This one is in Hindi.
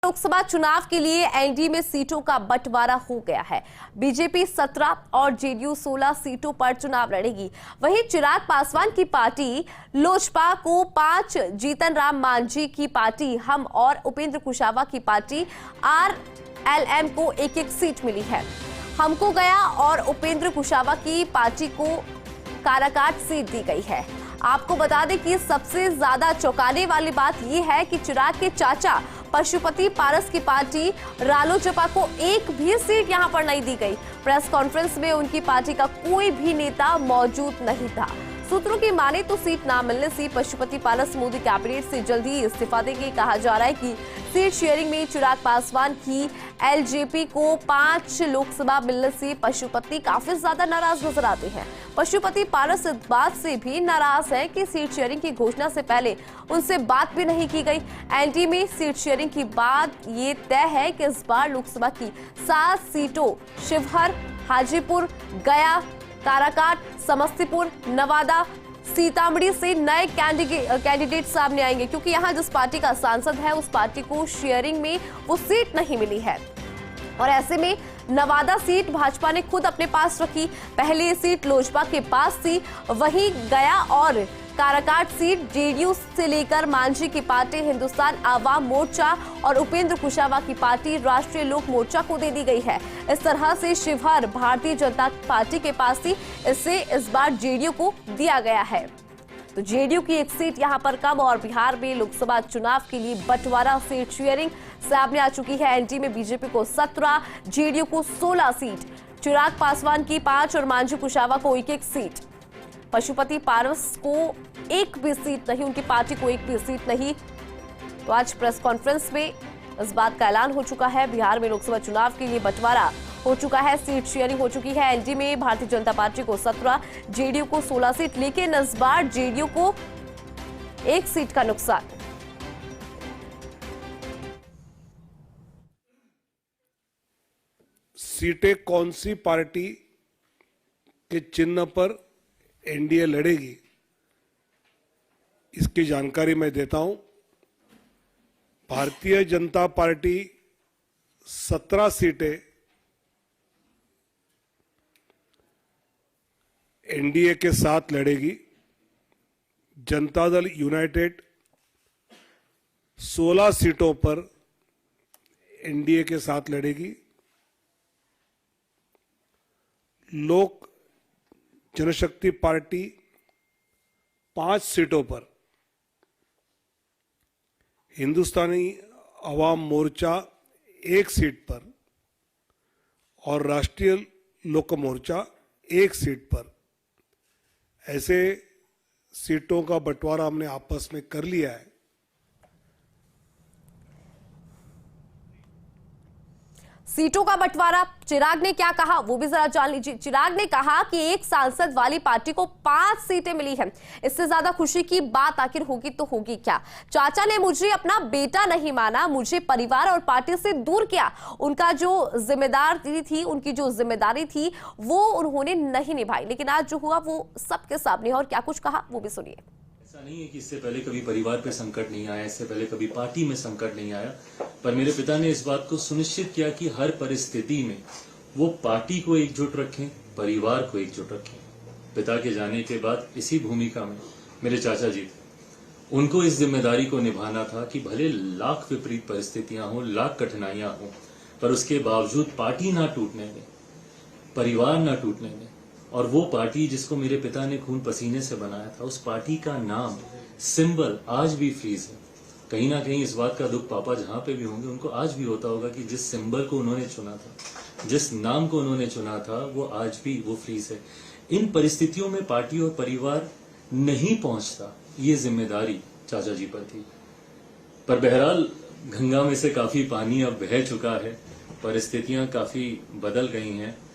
लोकसभा चुनाव के लिए एनडीए में सीटों का बंटवारा हो गया है। बीजेपी 17 और जेडीयू 16 सीटों पर चुनाव लड़ेगी। वहीं चिराग पासवान की पार्टी लोजपा को 5, जीतन राम मांझी की पार्टी हम और उपेंद्र कुशवाहा की पार्टी आरएलएम को एक-एक सीट मिली है। हमको गया और उपेंद्र कुशवाहा की पार्टी को काराकाट सीट दी गई है। आपको बता दें कि सबसे ज्यादा चौंकाने वाली बात यह है कि चिराग के चाचा पशुपति पारस की पार्टी रालोजपा को एक भी सीट यहां पर नहीं दी गई। प्रेस कॉन्फ्रेंस में उनकी पार्टी का कोई भी नेता मौजूद नहीं था। सूत्रों की माने तो सीट ना मिलने से पशुपति पारस मोदी कैबिनेट से जल्द ही इस्तीफा देंगे। कहा जा रहा है कि सीट शेयरिंग में चिराग पासवान की एलजेपी को 5 लोकसभा मिलने से पशुपति काफी ज्यादा नाराज नजर आते हैं। पशुपति पारस इस बात से भी नाराज है कि सीट शेयरिंग की घोषणा से पहले उनसे बात भी नहीं की गई। एनडीए में सीट शेयरिंग की बात ये तय है कि इस बार लोकसभा की 7 सीटों शिवहर, हाजीपुर, गया, काराकाट, समस्तीपुर, नवादा, सीतामढ़ी से नए कैंडिडेट सामने आएंगे, क्योंकि यहां जिस पार्टी का सांसद है उस पार्टी को शेयरिंग में वो सीट नहीं मिली है। और ऐसे में नवादा सीट भाजपा ने खुद अपने पास रखी। पहले ये सीट लोजपा के पास थी। वहीं गया और काराकाट सीट जेडीयू से लेकर मांझी की पार्टी हिंदुस्तान आवाम मोर्चा और उपेंद्र कुशवाहा की पार्टी राष्ट्रीय लोक मोर्चा को दे दी गई है। इस तरह से शिवहर भारतीय जनता पार्टी के पास थी, इससे इस बार जेडीयू को दिया गया है। तो जेडीयू की एक सीट यहां पर कम और बिहार में लोकसभा चुनाव के लिए बंटवारा सीट शेयरिंग सामने आ चुकी है। एनडीए में बीजेपी को 17, जेडीयू को 16 सीट, चिराग पासवान की 5 और मांझी कुशवाहा को एक-एक सीट। पशुपति पारस को एक भी सीट नहीं, उनकी पार्टी को एक भी सीट नहीं। तो आज प्रेस कॉन्फ्रेंस में इस बात का ऐलान हो चुका है। बिहार में लोकसभा चुनाव के लिए बंटवारा हो चुका है, सीट शेयरिंग हो चुकी है। एनडीए में भारतीय जनता पार्टी को 17, जेडीयू को 16 सीट, लेकिन इस बार जेडीयू को 1 सीट का नुकसान। सीटें कौन सी पार्टी के चिन्ह पर एनडीए लड़ेगी, इसकी जानकारी मैं देता हूं। भारतीय जनता पार्टी 17 सीटें एनडीए के साथ लड़ेगी। जनता दल यूनाइटेड 16 सीटों पर एनडीए के साथ लड़ेगी। लोक जनशक्ति पार्टी 5 सीटों पर, हिंदुस्तानी अवाम मोर्चा 1 सीट पर और राष्ट्रीय लोक मोर्चा 1 सीट पर, ऐसे सीटों का बंटवारा हमने आपस में कर लिया है। सीटों का बंटवारा चिराग ने क्या कहा वो भी जरा जान लीजिए। चिराग ने कहा कि एक सांसद वाली पार्टी को 5 सीटें मिली हैं। इससे ज्यादा खुशी की बात आखिर होगी तो होगी क्या। चाचा ने मुझे अपना बेटा नहीं माना, मुझे परिवार और पार्टी से दूर किया। उनका जो जिम्मेदारी थी, उनकी जो जिम्मेदारी थी वो उन्होंने नहीं निभाई। लेकिन आज जो हुआ वो सबके सामने, और क्या कुछ कहा वो भी सुनिए। ऐसा नहीं है कि इससे पहले कभी परिवार पे संकट नहीं आया, इससे पहले कभी पार्टी में संकट नहीं आया, पर मेरे पिता ने इस बात को सुनिश्चित किया कि हर परिस्थिति में वो पार्टी को एकजुट रखें, परिवार को एकजुट रखें। पिता के जाने के बाद इसी भूमिका में मेरे चाचा जी थे। उनको इस जिम्मेदारी को निभाना था कि भले लाख विपरीत परिस्थितियां हों, लाख कठिनाइयां हों, पर उसके बावजूद पार्टी ना टूटने दें, परिवार ना टूटने दें। और वो पार्टी जिसको मेरे पिता ने खून पसीने से बनाया था, उस पार्टी का नाम, सिंबल आज भी फ्रीज है। कहीं ना कहीं इस बात का दुख पापा जहां पे भी होंगे उनको आज भी होता होगा कि जिस सिंबल को उन्होंने चुना था, जिस नाम को उन्होंने चुना था, वो आज भी वो फ्रीज है। इन परिस्थितियों में पार्टी और परिवार नहीं पहुंचता, ये जिम्मेदारी चाचा जी पर थी। पर बहरहाल गंगा में से काफी पानी अब बह चुका है, परिस्थितियां काफी बदल गई हैं।